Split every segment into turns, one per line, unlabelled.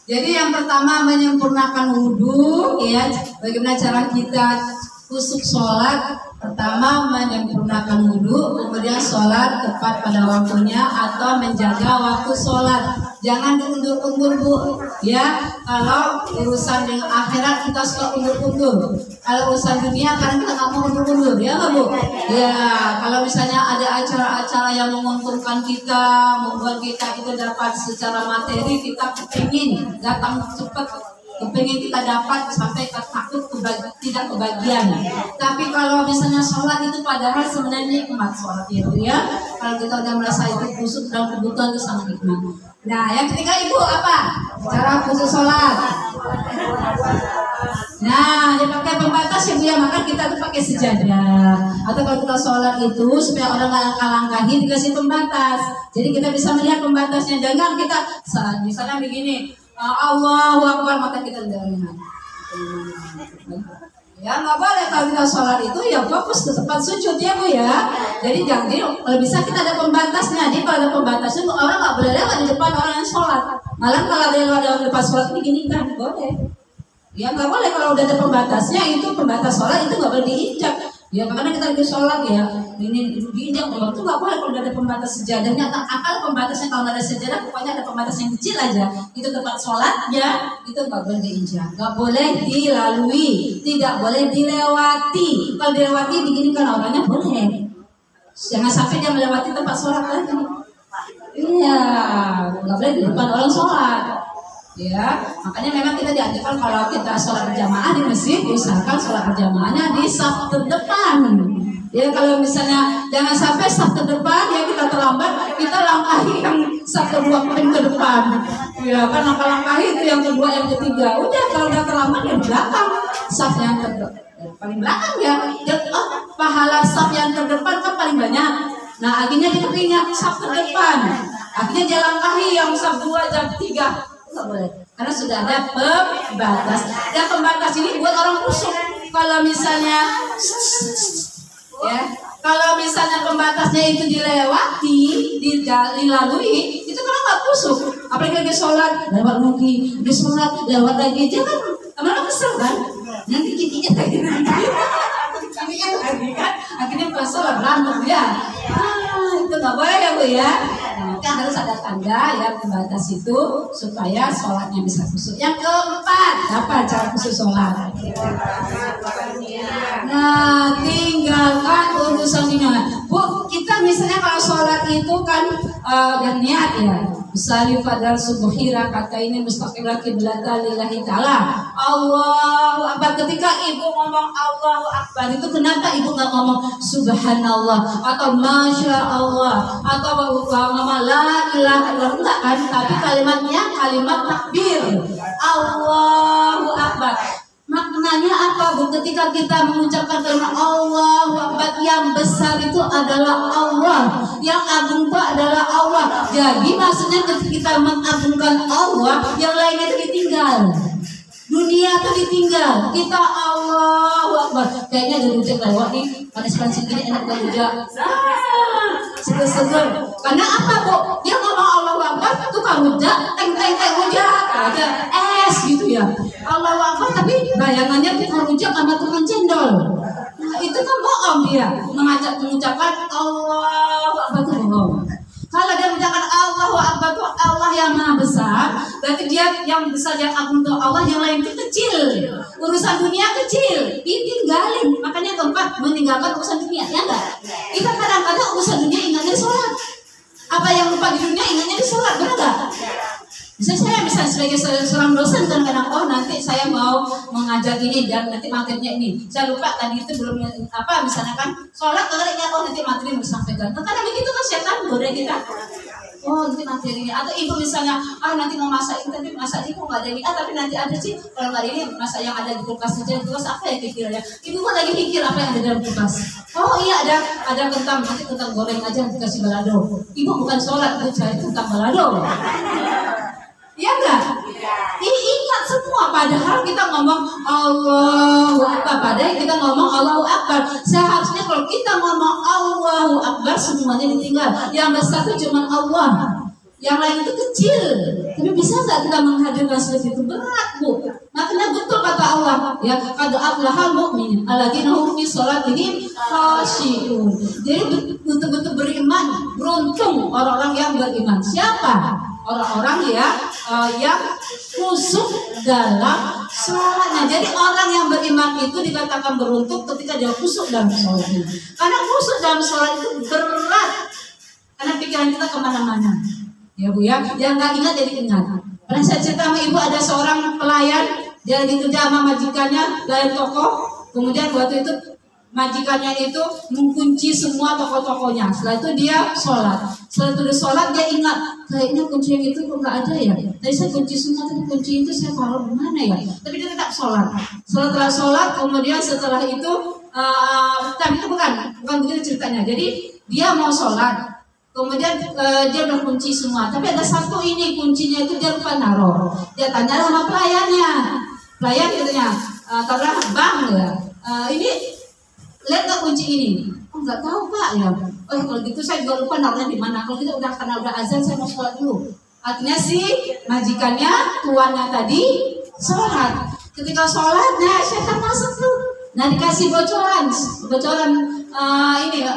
Jadi yang pertama menyempurnakan wudhu, ya. Bagaimana cara kita khusyuk sholat? Pertama menyempurnakan wudhu, kemudian sholat tepat pada waktunya atau menjaga waktu sholat. Jangan diundur-undur, Bu. Ya, kalau urusan dengan akhirat kita suka undur-undur. Kalau urusan dunia kadang kita nggak mau undur-undur, ya nggak, Bu? Ya, kalau misalnya ada acara-acara yang menguntungkan kita, membuat kita itu dapat secara materi, kita kepingin datang cepat, kepingin kita dapat sampai takut tidak kebagian. Tapi kalau misalnya sholat itu padahal sebenarnya nikmat sholat itu, ya. Kalau kita udah merasa itu khusyuk dan kebutuhan itu sangat nikmat. Nah, yang ketiga Ibu apa? Cara khusyuk sholat. Nah, dia pakai pembatas ya Bu ya, maka kita tuh pakai sejadah. Atau kalau kita sholat itu supaya orang nggak langkahi dikasih pembatas. Jadi kita bisa melihat pembatasnya. Jangan kita misalnya begini, Allahu Akbar, maka kita tidak lihat. Ya nggak boleh kalau kita sholat itu ya fokus ke tempat sujud ya Bu ya. Jadi kalau bisa kita ada pembatasnya. Jadi kalau ada pembatasnya orang nggak boleh lewat di depan orang yang sholat. Malah kalau ada lewat di depan sholat begini kan boleh. Ya nggak boleh kalau udah ada pembatasnya, itu pembatas sholat itu nggak boleh diinjak. Ya karena kita lagi sholat ya, ini diinjak itu nggak boleh kalau udah ada pembatas sejadahnya. Akal pembatasnya kalau nggak ada sejadah, pokoknya ada pembatas yang kecil aja. Itu tempat sholatnya, itu nggak boleh diinjak, nggak boleh dilalui, tidak boleh dilewati. Kalau dilewati begini kan orangnya boleh. Jangan sampai dia melewati tempat sholat lagi. Iya, nggak boleh di depan orang sholat. Ya, makanya memang kita dianjurkan kalau kita sholat berjamaah di masjid, usahakan sholat berjamaahnya di saf terdepan. Ya, kalau misalnya jangan sampai saf terdepan ya kita terlambat, kita langkahi yang saf kedua paling ke depan. Ya, kan langkah-langkahi itu yang kedua, yang ketiga. Udah kalau udah terlambat ya belakang saf yang paling belakang ya. Pahala saf yang terdepan kan paling banyak. Nah, akhirnya kita ingat saf terdepan. Akhirnya dia langkahi yang saf 2 jam 3. Nggak boleh, karena sudah ada pembatas. Dan pembatas ini buat orang khusyuk. Kalau misalnya ya, kalau misalnya pembatasnya itu dilewati, dilalui, itu kalau nggak khusyuk. Apalagi dia sholat lewat lagi, dia sholat lewat lagi, dia kan lama-lama kesel kan. Nanti giginya lagi kan, akhirnya pas sholat berantem ya. Itu nggak boleh ya Bu ya. Nah, harus ada tanda yang pembatas itu supaya sholatnya bisa khusyuk. Yang keempat, apa cara khusyuk sholat? Nah, tinggalkan urusan dunia. Bu, kita misalnya kalau sholat itu kan dan niat ya. Misalnya pada subuhi rakaat ini mustaqillah qiblatan lillahi ta'ala. Allahu Akbar. Ketika ibu ngomong Allahu Akbar itu kenapa ibu nggak ngomong subhanallah atau masya Allah atau ngomong la ilaha illallah, enggak kan? Tapi kalimatnya kalimat takbir. Allahu Akbar. Maknanya apa Bu? Ketika kita mengucapkan kalimat Allahu Akbar, yang besar itu adalah Allah, yang agung itu adalah Allah. Jadi maksudnya ketika kita mengagungkan Allah, yang lainnya itu ditinggal. Dunia itu ditinggal. Kita Allahu Akbar. Kayaknya ada rujak lewat nih, panas-panas gini enak banget rujak. Seger-seger. Karena apa Bu? Dia ngomong Allahu Akbar, tukang rujak, teng-teng rujak, ada es gitu ya. Allahu Akbar tapi bayangannya tukang rujak sama tukang cendol. Nah, itu kan bohong dia. Mengucapkan Allahu Akbar itu bohong. Kalau dia mengucapkan Allahu Akbar itu Allah yang maha besar, berarti dia yang besar, yang agung itu Allah, yang lain itu kecil. Urusan dunia kecil, ditinggalin. Makanya keempat, meninggalkan urusan dunia, ya enggak? Kita kadang-kadang urusan dunia ingatnya sholat. Apa yang lupa di dunia ingatnya di sholat, benar enggak? Misalnya sebagai seorang dosen kadang-kadang, oh nanti saya mau mengajar ini dan nanti materinya ini, saya lupa tadi itu belum apa, misalnya kan sholat kadang-kadang, oh nanti materi mau disampaikan. Karena begitu kan setan goda kita. Oh nanti materinya, atau ibu misalnya, nanti mau masak ini, tapi masak ini kok nggak ada ini, tapi nanti ada sih, kalau nggak ada ini masak yang ada di kulkas saja. Kulkas apa ya kira-kira? Ibu kan lagi pikir apa yang ada dalam kulkas. Oh iya ada kentang, nanti kentang goreng aja dikasih balado. Ibu bukan sholat, ibu cari kentang balado. Iya enggak? Ingat semua, padahal kita ngomong Allahu Akbar, padahal kita ngomong Allahu Akbar. Seharusnya kalau kita ngomong Allahu Akbar semuanya ditinggal. Yang besar itu cuma Allah. yang lain itu kecil, tapi bisa nggak kita menghadirkan seperti itu? Berat, Bu. Makanya betul kata Allah, ya, qad aflahal mu'min alladzina hum fi sholatihim khashi'un. Jadi betul-betul beriman, beruntung orang-orang yang beriman. Siapa? Orang-orang yang khusyuk dalam sholatnya. Jadi orang yang beriman itu dikatakan beruntung ketika dia khusyuk dalam sholatnya. Karena khusyuk dalam sholat itu berat, karena pikiran kita kemana-mana. Ya Bu ya, yang nggak ingat jadi ingat. Pernah saya cerita sama Ibu, ada seorang pelayan, dia lagi kerja sama majikannya, pelayan toko. Kemudian waktu itu majikannya itu mengunci semua toko-tokonya. Setelah itu dia sholat. Setelah itu dia sholat, dia ingat, kayaknya kunci yang itu kok nggak ada ya. Tadi saya kunci semua, tapi kunci itu saya taruh di mana ya. Tapi dia tetap sholat. Setelah sholat, kemudian setelah itu, tapi itu bukan begitu ceritanya. Jadi dia mau sholat. Kemudian dia udah kunci semua, tapi ada satu ini kuncinya itu dia lupa naruh. Dia tanya sama pelayannya, pelayan katanya, karena bang ya, ini lihat nggak kunci ini? Oh nggak tahu Pak ya. Oh kalau gitu saya juga lupa naruhnya di mana. Kalau kita karena udah azan saya mau sholat dulu. Artinya si majikannya, tuannya tadi sholat. Ketika sholatnya setan masuk tuh. Nah dikasih bocoran ini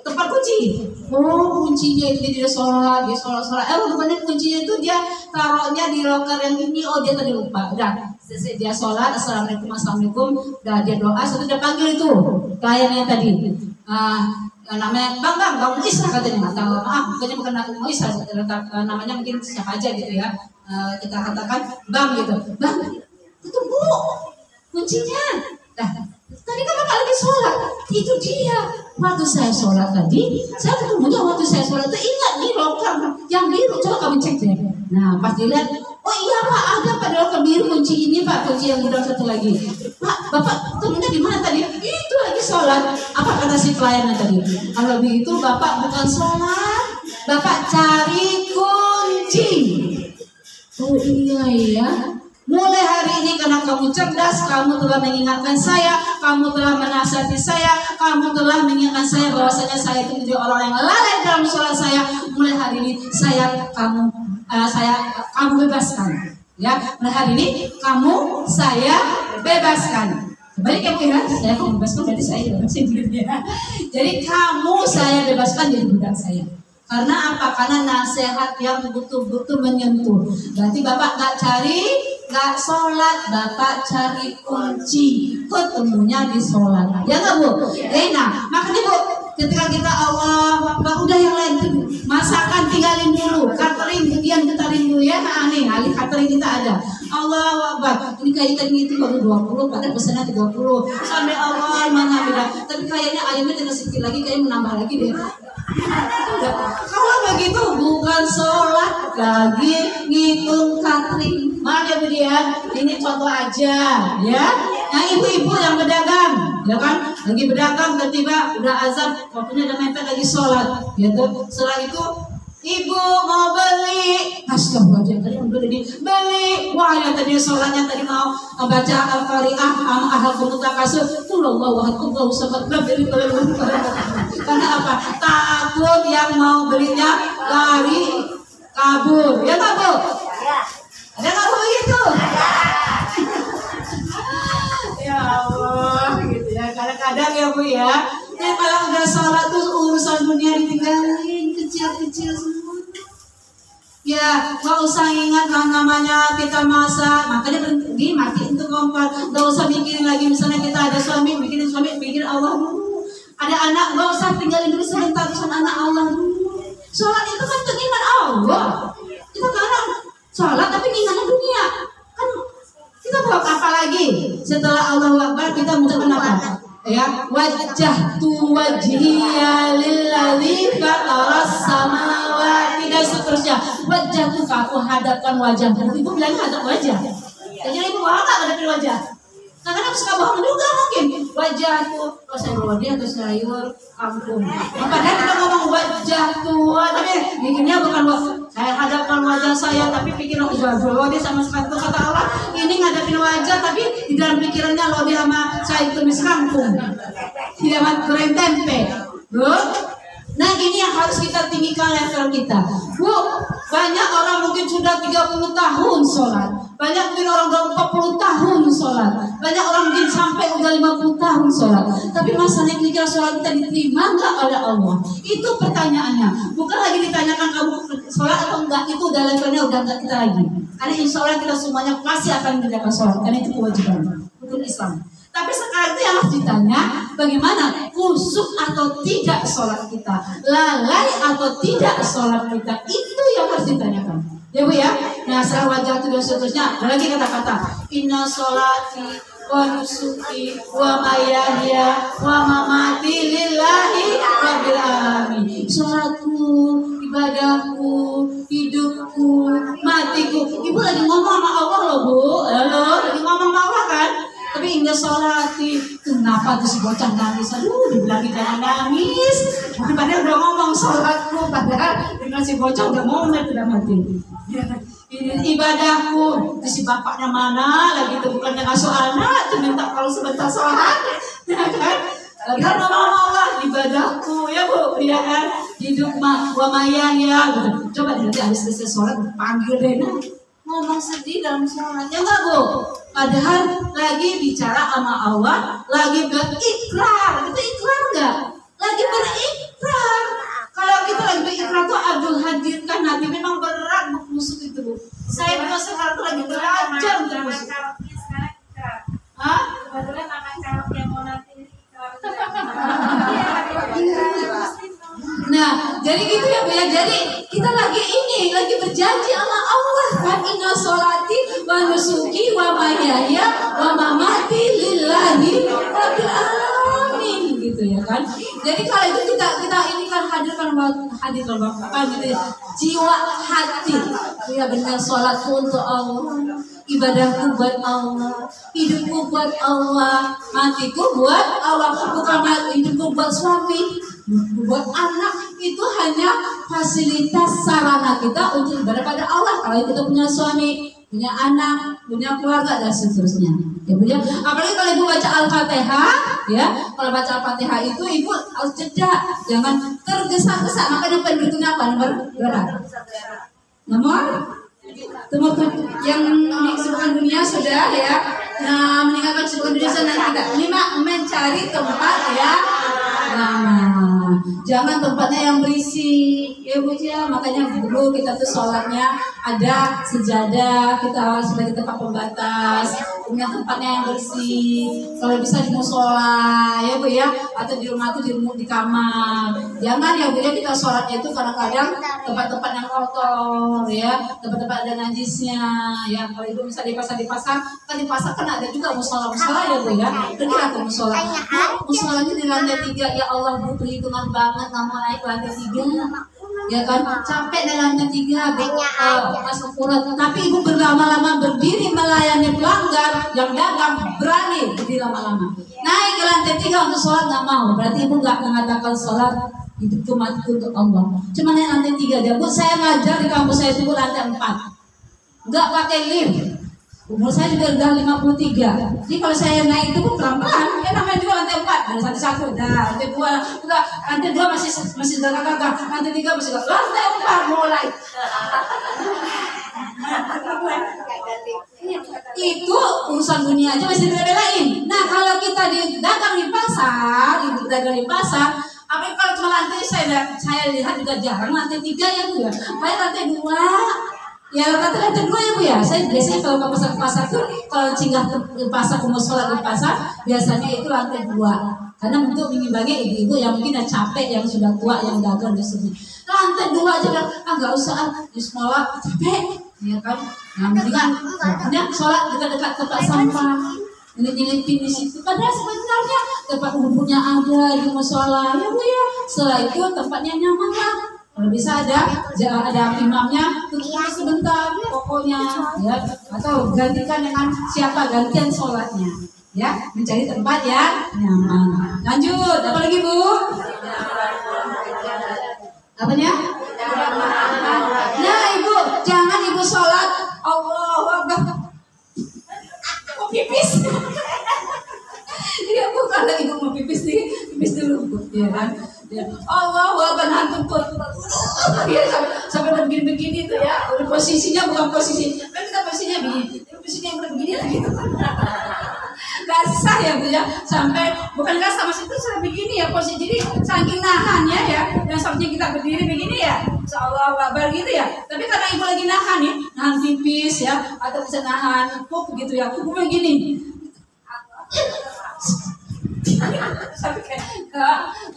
tempat kunci. Oh kuncinya itu dia sholat. Rupanya kuncinya itu dia taruhnya di loker yang ini. Oh dia tadi lupa. Udah dia sholat, assalamualaikum, udah dia doa, setelah dia panggil itu kliennya tadi. Namanya bang Muis lah katanya, atau maaf bukannya bukan aku Muis, namanya mungkin siapa aja gitu ya. Kita katakan bang gitu, bang itu Bu kuncinya. Nah tadi kan bapak lagi sholat, itu dia. Waktu saya sholat tadi, saya ketemunya waktu saya sholat itu ingat nih loker yang biru, coba kamu cek deh. Nah pas dilihat, oh iya Pak, ada pada loker biru kunci ini Pak, kunci yang udah satu lagi. Pak, bapak temunya di mana tadi? Itu lagi sholat. Apa kata si pelayannya tadi? Kalau begitu bapak bukan sholat, bapak cari kunci. Oh iya ya. Mulai hari ini karena kamu cerdas, kamu telah mengingatkan saya, kamu telah menasihati saya, kamu telah mengingatkan saya bahwasanya saya itu menjadi orang yang lalai dalam sholat saya. Mulai hari ini kamu bebaskan. Ya, mulai hari ini saya bebaskan. Kembali kamu ya, saya kamu bebaskan berarti saya bebasin ya. Jadi kamu saya bebaskan jadi budak saya. Karena apa? Karena nasihat yang betul-betul menyentuh. Berarti bapak nggak sholat, bapak cari kunci, ketemunya di sholat. Ya nggak Bu? Nah, makanya Bu, ketika kita Allah, udah yang lain masakan tinggalin dulu, catering kemudian kita rindu ya. Aneh, ahli catering kita ada. Allah Akbar. Ini kayak ikan itu baru 20, pada pesannya 30. Sampai Allah mana beda. Tapi kayaknya ayamnya tinggal sedikit lagi, kayaknya menambah lagi deh. Kalau begitu bukan sholat lagi, ngitung catering. Maaf ya Bu dia, ini contoh aja ya. Yang ibu-ibu yang berdagang, ya kan, lagi berdagang tiba-tiba udah azan, waktunya udah mepet lagi sholat, gitu. Setelah itu ibu mau beli, astagfirullahaladzim, tadi mau beli, wah yang tadi sholatnya tadi mau baca Al-Qari'ah, ahal kemutakasur, tulullah wahadullah sahabat beli. Karena apa? Takut yang mau belinya lari kabur, ya nggak Bu? Ada nggak Bu gitu? Ya Allah, gitu ya. Kadang-kadang ya Bu ya. Kalau udah sholat tuh urusan dunia ditinggalin, kecil-kecil semua. Ya, nggak usah ingat lah namanya kita masak, makanya berhenti matiin tuh kompor. Nggak usah mikirin lagi, misalnya kita ada suami, mikirin Allah dulu. Ada anak, nggak usah tinggalin dulu sebentar, urusan anak Allah dulu. Sholat itu kan untuk ingat Allah. Kita kadang sholat tapi ingatnya dunia. Kan kita buat apa lagi? Setelah Allah Akbar kita mengucapkan apa? Ya, wajjahtu wajhiya lilladzi fataras samawati dan seterusnya. Wajjahtu, aku hadapkan wajah. Ibu bilang hadap wajah. Jadi ibu bohong nggak hadapin wajah? Kadang-kadang suka bohong juga mungkin. Wajahku, oh saya bawa dia ke sayur kampung. Padahal kita ngomong wajahtu, tapi bikinnya bukan saya hadapkan wajah saya, tapi pikir wajah dia sama sekali. Kata Allah, ini ngadapin wajah, tapi di dalam pikirannya lo dia sama saya tumis kampung, tidak sama goreng tempe, Bu. Nah ini yang harus kita tinggikan level kita, Bu. Banyak orang mungkin sudah 30 tahun sholat. Banyak mungkin orang udah 40 tahun sholat. Banyak orang mungkin sampai udah 50 tahun sholat. Tapi masalahnya kira-kira sholat kita diterima enggak oleh Allah? Itu pertanyaannya. Bukan lagi ditanyakan kamu sholat atau enggak. Itu udah levelnya udah enggak kita lagi. Karena insya Allah kita semuanya pasti akan mengerjakan sholat. Karena itu kewajiban hukum Islam. Tapi sekarang itu yang harus ditanya, bagaimana khusyuk atau tidak sholat kita, lalai atau tidak sholat kita, itu yang harus ditanyakan. Ya Bu ya. Nah setelah wajah itu dan seterusnya, ada lagi kata-kata inna sholati wa nusuki wa mayahya wa mamati lillahi rabbil alamin. Sholatku, ibadahku, hidupku, matiku. Ibu lagi ngomong sama Allah loh Bu. Halo, lagi ngomong sama Allah kan? Tapi indah sholati, kenapa tuh si bocah nangis? Aduh, dibilangin jangan nangis. Padahal udah ngomong sholatku, padahal dengan si bocah udah ngomong udah mati. Ini ibadahku, si bapaknya mana? Lagi itu bukannya ngasuh anak, tuh minta kalau sebentar sholat, ya kan? Lalu ngomong Allah ibadahku, ya Bu, ya kan? Hidup wa mayahya. Coba nanti habis selesai sholat panggil Rena. Ngomong sedih dalam sholatnya enggak Bu? Padahal lagi bicara sama Allah, lagi berikrar. Itu ikrar enggak? Lagi berikrar. Kalau kita lagi berikrar tuh aduh hadirkan hati, memang berat musuh itu Bu. Saya juga sekarang tuh lagi belajar untuk musuh. Hah?
Kebetulan nama calon yang mau nanti.
Nah, jadi gitu ya Bu ya. Jadi kita lagi berjanji sama Allah kan, inna sholati wa nusuki wa mahyaya wa mamati lillahi rabbil alamin, gitu ya kan. Jadi kalau itu kita ini kan hadirkan Bapak gitu ya. Jiwa hati. Ya benar, sholatku untuk Allah, ibadahku buat Allah, hidupku buat Allah, matiku buat Allah. Bukan hidupku buat suami, buat anak. Itu hanya fasilitas sarana kita untuk ibadah pada Allah. Kalau kita punya suami, punya anak, punya keluarga dan seterusnya. Ya Bu ya. Apalagi kalau Ibu baca Al-Fatihah, ya. Kalau baca Al-Fatihah itu Ibu harus jeda, jangan tergesa-gesa. Makanya yang berikutnya apa? Nomor berapa? Nomor yang kesibukan dunia sudah ya. Nah, meninggalkan kesibukan dunia sudah nanti kita. 5, mencari tempat ya. Nah, jangan tempatnya yang berisik, ya Bu ya. Makanya dulu kita tuh sholatnya ada sejadah, kita sebagai tempat pembatas, punya tempatnya yang bersih. Kalau bisa di musola, ya Bu ya, atau di rumah tuh di kamar. Jangan ya Bu ya kita sholatnya itu kadang-kadang tempat-tempat yang kotor, ya, tempat-tempat ada najisnya, ya. Kalau itu bisa di pasar kan di pasar kan ada juga musola ya Bu ya. Pergilah ke musola. Musolanya di lantai 3. Ya Allah Bu, perhitungan banget nggak mau naik lantai 3, ya kan, capek di lantai 3 masuk urat. Tapi Ibu berlama-lama berdiri melayani pelanggan yang dagang, berani berdiri lama-lama naik ke lantai 3 untuk sholat, nggak mau. Berarti Ibu nggak mengatakan sholat itu cuma untuk Allah, cuma naik lantai 3 aja Bu. Saya ngajar di kampus saya itu lantai 4, nggak pakai lift. Umur saya juga udah 53. Jadi kalau saya naik itu pun pelan-pelan. Ya namanya juga lantai 4. Ada satu-satu. Nah, lantai 2 enggak. Lantai 2 masih gagah-gagah. Lantai 3 masih gagah. Lantai 4 mulai. Itu urusan dunia aja masih bela-belain. Nah, kalau kita dagang di pasar, apalagi kalau cuma lantai saya lihat juga jarang lantai 3 ya Bu ya. Paling lantai 2. Ya lantai 2 ya Bu ya. Saya biasanya kalau ke pasar tuh, kalau singgah ke pasar, ke musola di pasar, biasanya itu lantai 2. Karena untuk mengimbangi ibu-ibu yang mungkin udah capek, yang sudah tua, yang dagang dan sebagainya. Lantai 2 aja kan, nggak usah di sekolah capek, ya kan. Nah mendingan, sholat dekat-dekat tempat sampah. Ini di situ. Padahal sebenarnya tempat umumnya ada di musola ya Bu ya. Setelah itu tempatnya nyaman lah. Kalau bisa ada imamnya, tunggu sebentar pokoknya, ya, atau gantikan dengan siapa gantian sholatnya, ya, mencari tempat yang nyaman. Lanjut, apa lagi Bu? Apanya? Nah Ibu, jangan Ibu sholat Allahu Akbar mau pipis. Iya Bu, kalau Ibu mau pipis nih, pipis dulu Bu, ya kan? Ya. Allah wabah hantu ya, sampai begini-begini tuh ya. posisinya bukan posisi, kan kita posisinya begini, posisinya yang begini lagi. Gak sah ya Bu ya, sampai bukan gak sama itu sudah begini ya posisi, jadi saking nahannya ya, yang seharusnya kita berdiri begini ya, seolah Akbar gitu ya, tapi karena ibu lagi nahan ya, nahan tipis ya, atau bisa nahan pup gitu ya, pupnya gini. Sampai kayak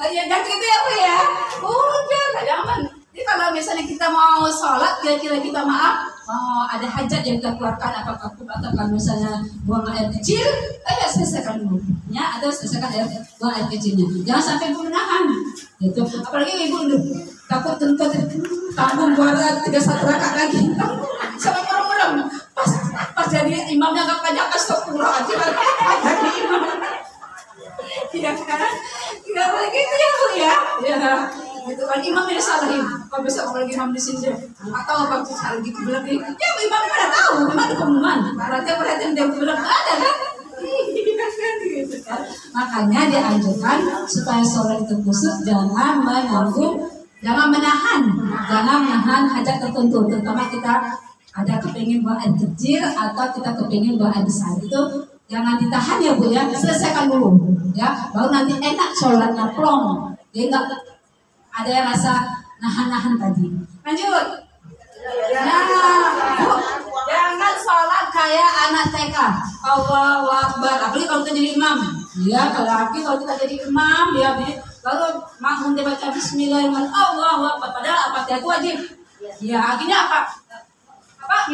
ya jangan gitu ya Bu ya, udah gak jangan. Jadi kalau misalnya kita mau sholat, kira-kira kita ada hajat yang kita keluarkan, apakah atau misalnya buang air kecil, ayo selesaikan dulu, ya, atau selesaikan buang air kecilnya. Jangan sampai menahan, gitu. Apalagi ibu dulu takut tanggung buat 31 rakaat lagi, sampai merem-merem. Pas jadi imamnya nggak banyak astagfirullahaladzim, jadi imam. Iya kan? Nggak boleh gitu ya Bu ya. Ya. Gitu kan imam yang salahin. Kalau bisa apalagi imam di sini atau apa salah di kiblat ini. Ya imam mana tahu, memang ada pengumuman. Perhatian dia kiblat ada kan? Gitu kan. Makanya dianjurkan supaya sholat itu khusyuk, jangan menanggung, jangan menahan hajat tertentu. Terutama kita ada kepingin buang air kecil atau kita kepingin buang air besar, itu jangan ditahan ya Bu ya, selesaikan dulu ya, baru nanti enak sholatnya plong. Dia enggak ada yang rasa nahan-nahan tadi. Lanjut. Nah, Bu, jangan sholat kayak anak TK. Allahu Akbar. Apalagi kalau kita jadi imam. Ya, apalagi kalau kita jadi imam, ya, baru makmum dia baca Bismillahirrahmanirrahim. Allahu Akbar. Padahal apa itu wajib. Ya, akhirnya apa?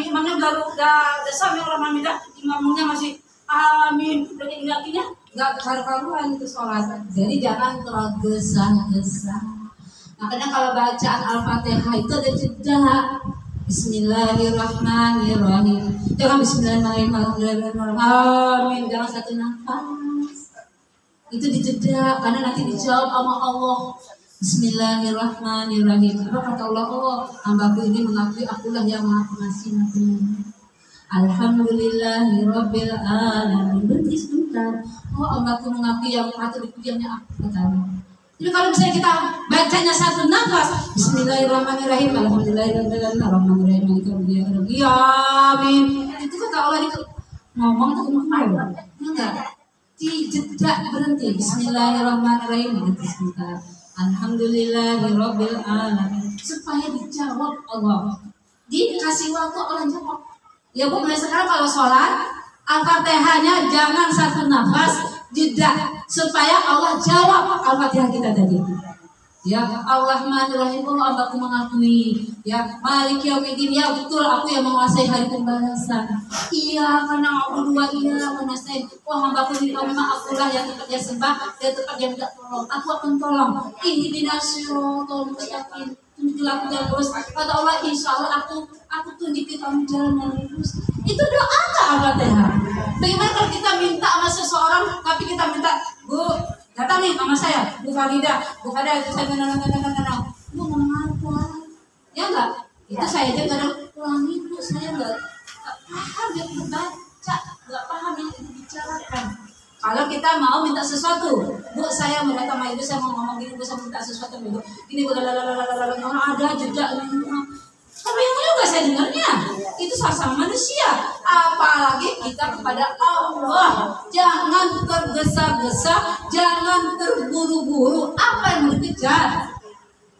Imamnya baru udah Bismillahirrahmanirrahim, imamnya masih amin. Berarti akhirnya nggak karu-karuan itu sholat. Jadi jangan tergesa-gesa. Makanya kalau bacaan Al-Fatihah itu ada jeda. Bismillahirrahmanirrahim. Jangan Bismillahirrahmanirrahim. Amin. Jangan satu nafas. Itu dijeda karena nanti dijawab sama Allah. Bismillahirrahmanirrahim. Apa kata Allah? Oh, hambaku ini mengakui akulah yang Maha Pengasih. Alhamdulillahirabbil alamin. Berhenti sebentar. Oh, hambaku mengakui yang patut dipujiannya aku. Jadi kalau misalnya kita bacanya satu nafas, Bismillahirrahmanirrahim, Alhamdulillahirrahmanirrahim, Amin. Itu kata Allah ngomong tuh kemana? Enggak. Dijeda berhenti. Bismillahirrahmanirrahim. Berhenti sebentar. Alhamdulillahirabbil alamin. Supaya dijawab Allah. Dikasih waktu Allah jawab. Ya Bu, mulai sekarang kalau sholat, Al-Fatihahnya jangan satu nafas, jeda, supaya Allah jawab Al-Fatihah kita tadi. Ya, Ar-Rahmanir-Rahim, Allah aku mengakui. Ya, Malik Yaumiddin, ya betul aku yang menguasai hari pembalasan. Iya, karena aku dua iya menasai. Oh, hambaku ini kau memang akulah yang tempat dia sembah, dia tempat dia minta tolong. Aku akan tolong. Ihdinas siratal mustaqim. Tunjukilah aku jalan lurus. Kata Allah, insya Allah aku tunjukin kamu jalan yang lurus. Itu doa nggak Al-Fatihah? Bagaimana kalau kita minta sama seseorang, tapi kita minta, Bu, datang nih sama saya, Bu Farida, itu saya Bu ngomong apa? Ya enggak? Itu saya aja kadang ulangi Bu, saya enggak paham yang dibaca, enggak paham yang dibicarakan. Kalau kita mau minta sesuatu, Bu saya mau datang sama Ibu, saya mau ngomong gini, Bu saya minta sesuatu Bu. Ini Bu ada jeda. Tapi yang juga saya dengarnya itu sama manusia, apalagi kita kepada Allah. Jangan tergesa-gesa, jangan terburu-buru. Apa yang mau dikejar?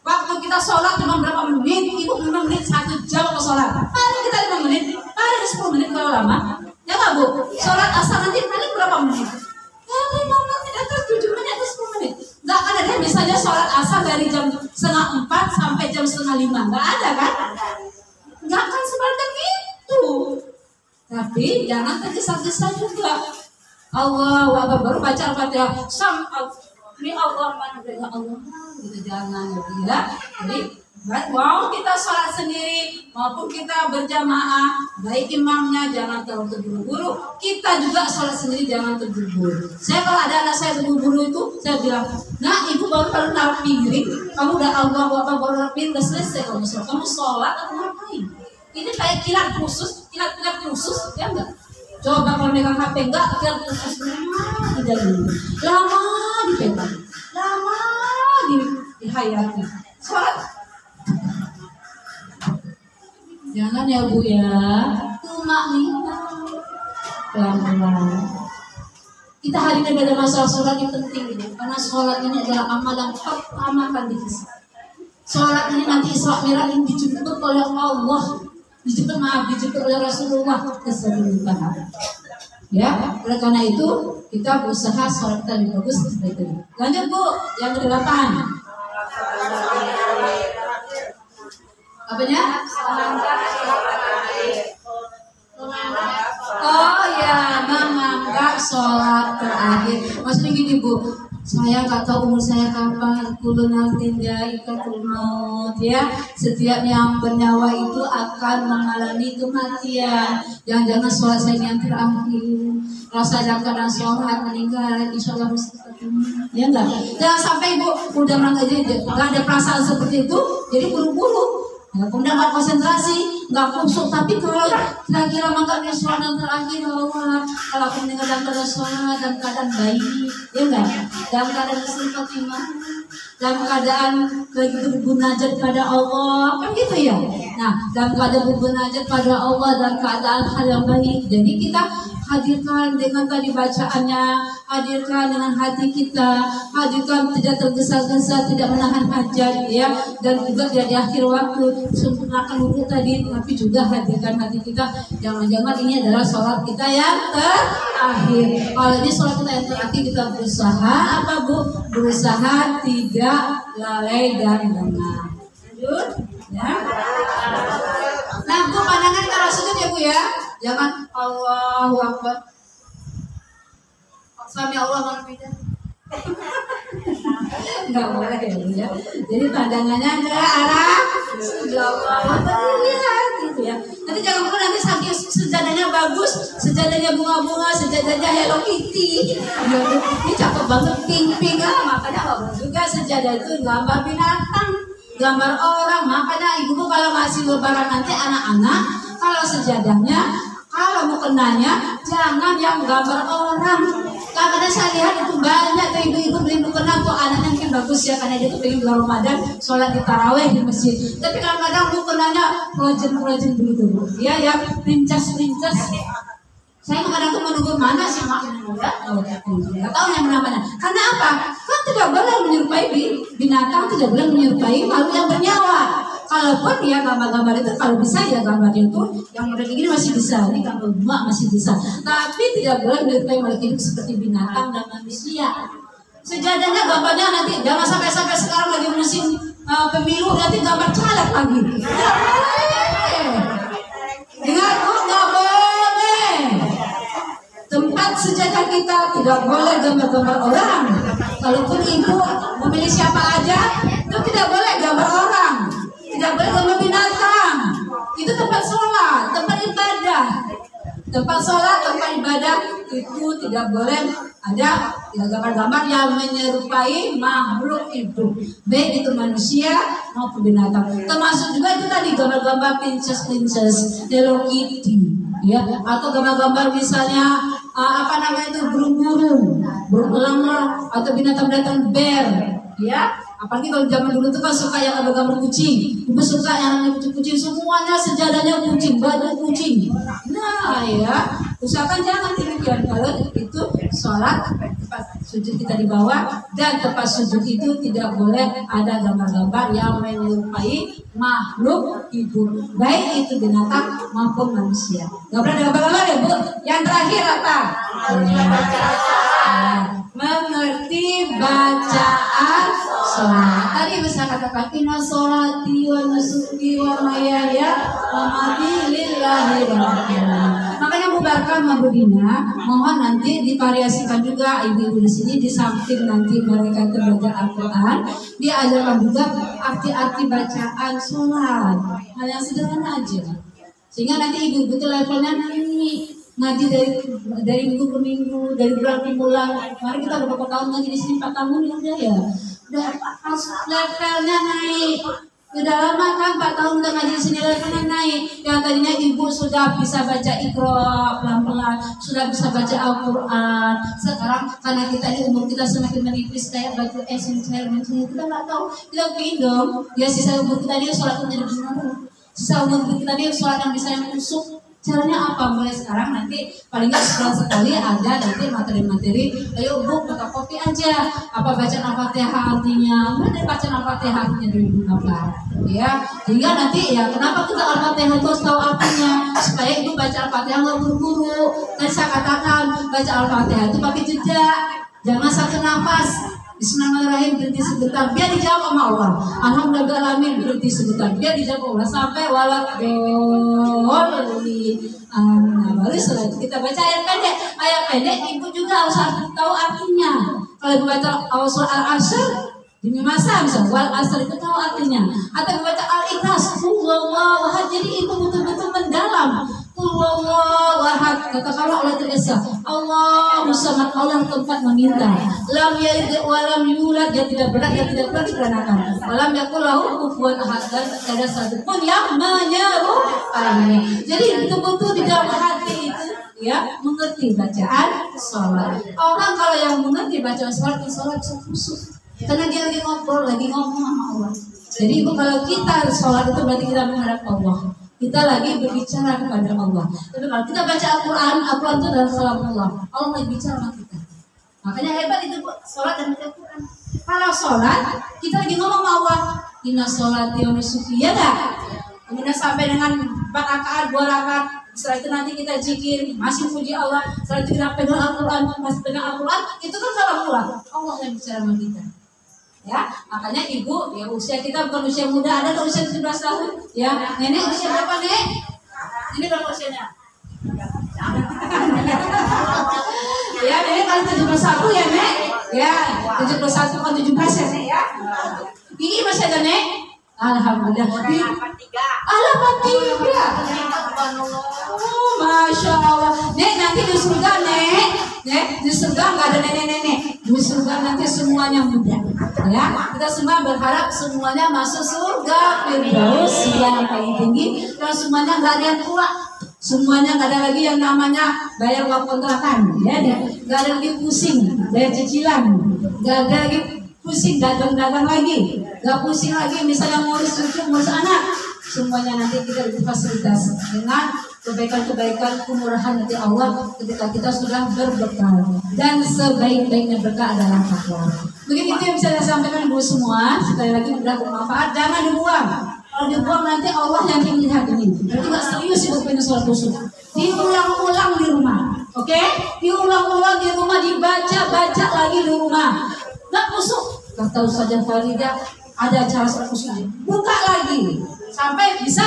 Waktu kita sholat cuma berapa menit? Ibu 5 menit 1 jam ke sholat. Paling kita 5 menit, paling 10 menit kalau lama. Ya nggak Bu? Sholat asar nanti paling berapa menit? Ya 5 menit atau 7 menit atau 10 menit. Nggak akan ada misalnya sholat asar dari jam 3:30 sampai jam 4:30. Nggak ada kan? Nggak akan seperti itu. Tapi jangan tergesa-gesa juga. Allahu Akbar, baru baca Al-Fatihah. Ini Allah mana ya Allah. Gitu jangan gitu ya. Jadi mau kita sholat sendiri maupun kita berjamaah, baik imamnya jangan terlalu terburu-buru, kita juga sholat sendiri jangan terburu-buru. Saya kalau ada anak saya terburu-buru itu, saya bilang, nah ibu baru taruh piring, kamu udah Allahu Akbar baru taruh piring, udah selesai kamu sholat atau ngapain? Ini kayak kilat khusus, ya enggak? Coba kalau megang HP enggak, kilat khusus lama dipegang, lama dihayati. Sholat Jangan ya Bu ya. Tumaknina. Pelan-pelan. Kita hari ini ada masalah sholat yang penting ini, karena sholat ini adalah amalan pertama kali kita. Sholat ini nanti Isra Mi'raj ini dijemput oleh Allah, dijemput oleh Rasulullah keseluruhan. Ya, oleh karena itu kita berusaha sholat kita lebih bagus seperti itu. Lanjut Bu, yang ke-8. Apanya? Oh ya, menganggap sholat terakhir. Maksudnya gini Bu, saya nggak tahu umur saya kapan, kulun nanti ikatul maut ya. Setiap yang bernyawa itu akan mengalami kematian. Jangan-jangan sholat saya yang terakhir. Kalau saya dalam keadaan sholat meninggal, insya Allah mesti ketemu. Ya enggak? Jangan sampai Bu udah nggak ada perasaan seperti itu, jadi buru-buru. Ya, kemudian nggak konsentrasi, nggak khusyuk. Tapi kalau kira-kira menganggapnya sholat yang terakhir, Allah, kalau aku meninggal dalam keadaan sholat, dalam keadaan baik, ya enggak? Dalam keadaan istiqomah, dalam keadaan begitu berbunajat pada Allah, kan gitu ya. Nah, dalam keadaan berbunajat pada Allah, dalam keadaan hal yang baik. Jadi kita hadirkan dengan tadi bacaannya, hadirkan dengan hati kita, hadirkan tidak tergesa-gesa, tidak menahan hajat ya, dan juga di akhir waktu sempurnakan wudhu tadi, tapi juga hadirkan hati kita. Jangan-jangan ini adalah sholat kita yang terakhir. Kalau ini sholat kita yang terakhir, kita berusaha apa Bu? Berusaha tidak lalai dan lengah. Lanjut ya. Nah Bu, pandangan kalau sujud ya Bu ya. Jangan Allahu Akbar. Sami Allah maha beda. Enggak boleh ya. Jadi pandangannya adalah arah lihat gitu ya. Nanti jangan lupa nanti saking sejadahnya bagus, sejadahnya bunga-bunga, sejadahnya Hello Kitty. Ini cakep banget pink-pink kan, makanya bagus juga sejadah itu gambar binatang, gambar orang. Makanya ibu kalau masih lebaran nanti anak-anak, kalau sejadahnya kalau mau kenanya jangan yang gambar orang. Karena saya lihat itu banyak tuh ibu-ibu beli mukena tuh anaknya mungkin bagus ya, karena dia tuh pengen bulan Ramadan sholat di taraweh di masjid. Tapi kadang-kadang mukenanya projen begitu ya, ya princess. Saya kadang tuh menunggu mana sih maknya ya, nggak tahu yang namanya. Karena apa? Kan tidak boleh menyerupai binatang, tidak boleh menyerupai makhluk yang bernyawa. Kalaupun ya gambar-gambar itu kalau bisa ya gambarnya itu yang model ini masih bisa, ini gambar bunga masih bisa. Tapi tidak boleh menyerupai makhluk hidup seperti binatang dan manusia. Sejadahnya gambarnya nanti jangan sampai sekarang lagi musim pemilu nanti gambar caleg lagi. Dengar Bu, nggak boleh. Tempat sejadah kita tidak boleh gambar-gambar orang. Kalaupun ibu memilih siapa aja, itu tidak boleh gambar orang. Tidak boleh gambar binatang. Itu tempat sholat, tempat ibadah. Tempat sholat, tempat ibadah itu tidak boleh ada gambar-gambar yang menyerupai makhluk hidup, baik itu manusia maupun binatang. Termasuk juga itu tadi gambar-gambar princess, Hello Kitty, ya, atau gambar-gambar misalnya itu burung-burung elang atau binatang-binatang bear, ya. Apalagi kalau zaman dulu tuh kan suka yang gambar kucing, ibu suka yang namanya kucing, semuanya sejadahnya kucing, baju kucing. Nah ya, usahakan jangan demikian. Kalau itu sholat tempat sujud kita di bawah, dan tempat sujud itu tidak boleh ada gambar-gambar yang menyerupai makhluk hidup, baik itu binatang maupun manusia. Gak boleh ada gambar-gambar ya Bu. Yang terakhir apa? Mengerti bacaan sholat. Tadi bisa katakan inna sholati wa nusuki wa mahyaya wa mamati lillahi rabbil alamin. Makanya bubarkan Mabudina, mohon nanti divariasikan juga ibu-ibu di sini, di samping nanti mereka belajar Al-Quran, diajarkan juga arti-arti bacaan sholat. Hal yang sederhana aja, sehingga nanti ibu-ibu itu levelnya naik. Ngaji dari minggu ke minggu, dari bulan ke bulan. Mari kita udah berapa tahun ngaji di sini, 4 tahun ya. Udah levelnya naik. Udah lama kan 4 tahun udah ngaji di sini, levelnya naik. Yang tadinya ibu sudah bisa baca Iqra pelan-pelan, sudah bisa baca Al-Quran. Sekarang karena kita ini umur kita semakin menipis, kayak batu es yang cair, kita nggak tahu. Kita pengen dong, ya sisa umur kita ini sholat menjadi benar. Sisa umur kita dia sholat yang bisa yang kusuk. Caranya apa? Mulai sekarang nanti paling nggak sebulan sekali ada nanti materi-materi. Ayo bu, buka kopi aja. Apa bacaan Al-Fatihah artinya? Mana bacaan Al-Fatihah artinya dulu apa? Ya, sehingga nanti ya kenapa kita Al-Fatihah itu harus tahu artinya supaya ibu baca Al-Fatihah nggak buru-buru. Dan saya katakan baca Al-Fatihah itu pakai jeda, jangan satu nafas. Bismillahirrahmanirrahim, berhenti sebentar, biar dijawab sama Allah. Alhamdulillahirrahmanirrahim, berhenti sebentar, biar dijawab Allah sampai walat doli. Baru setelah itu kita baca ayat pendek. Ayat pendek ibu juga harus tahu artinya. Kalau ibu baca Al-Asr demi masa misalnya wal asr itu tahu artinya. Atau membaca Al-Ikhlas, Allahu ahad, jadi ibu betul-betul mendalam. Allahu ahad, katakanlah Allah teresa. Allahu samad, Allah tempat meminta. Lam yalid wa lam yulad, dia tidak berat, dia tidak pernah dikeranakan. Walam yakul lahu kufuwan ahad, dan tidak ada satu pun yang menyerupai. Jadi betul-betul di dalam hati itu ya mengerti bacaan sholat. Orang kalau yang mengerti bacaan sholat bisa khusus. Karena dia lagi ngobrol, lagi ngomong sama Allah. Jadi kalau kita sholat itu berarti kita menghadap Allah. Kita lagi berbicara kepada Allah. Tapi kalau kita baca Al-Quran, Al-Quran itu adalah kalam Allah. Allah lagi bicara sama kita. Makanya hebat itu sholat dan baca Al-Quran. Kalau sholat, kita lagi ngomong sama Allah. Inna sholati wa nusuki, ya gak? Kemudian sampai dengan 4 rakaat, 2 rakaat. Setelah itu nanti kita zikir, masih puji Allah. Setelah itu kita pegang Al-Quran, masih pegang Al-Quran. Itu kan kalam Allah. Allah yang bicara sama kita. Ya, makanya ibu, ya usia kita bukan usia muda, ada ke usia 17 tahun. Ya, nenek usia berapa nek? Ini berapa usianya? Ya, nenek kali 71 ya nek? Ya, 71 kan 17 ya nek ya? Ini masih ada nek? Alhamdulillah. Alamat 3. Oh, Masya Allah. Nek nanti di surga nek, di surga nggak ada nenek-nenek. Di surga nanti semuanya muda. Ya, kita semua berharap semuanya masuk surga Firdaus yang paling tinggi, dan semuanya nggak ada yang tua. Semuanya nggak ada lagi yang namanya bayar uang kontrakan, ya, nggak ada lagi pusing bayar cicilan, nggak ada lagi pusing dagang-dagang lagi, nggak pusing lagi misalnya ngurus cucu, ngurus anak. Semuanya nanti kita difasilitasi dengan kebaikan-kebaikan kemurahan dari Allah ketika kita sudah berbekal, dan sebaik-baiknya berkah adalah takwa. Mungkin itu yang bisa saya sampaikan ibu semua. Sekali lagi mudah bermanfaat, jangan dibuang. Kalau dibuang nanti Allah yang melihat ini. Berarti nggak serius ibu punya sholat khusyuk. Diulang-ulang di rumah, oke? Diulang-ulang di rumah, dibaca-baca lagi di rumah. Nggak khusyuk. Kata Ustazah Faridah, ada cara sholat khusyuk. Buka lagi sampai bisa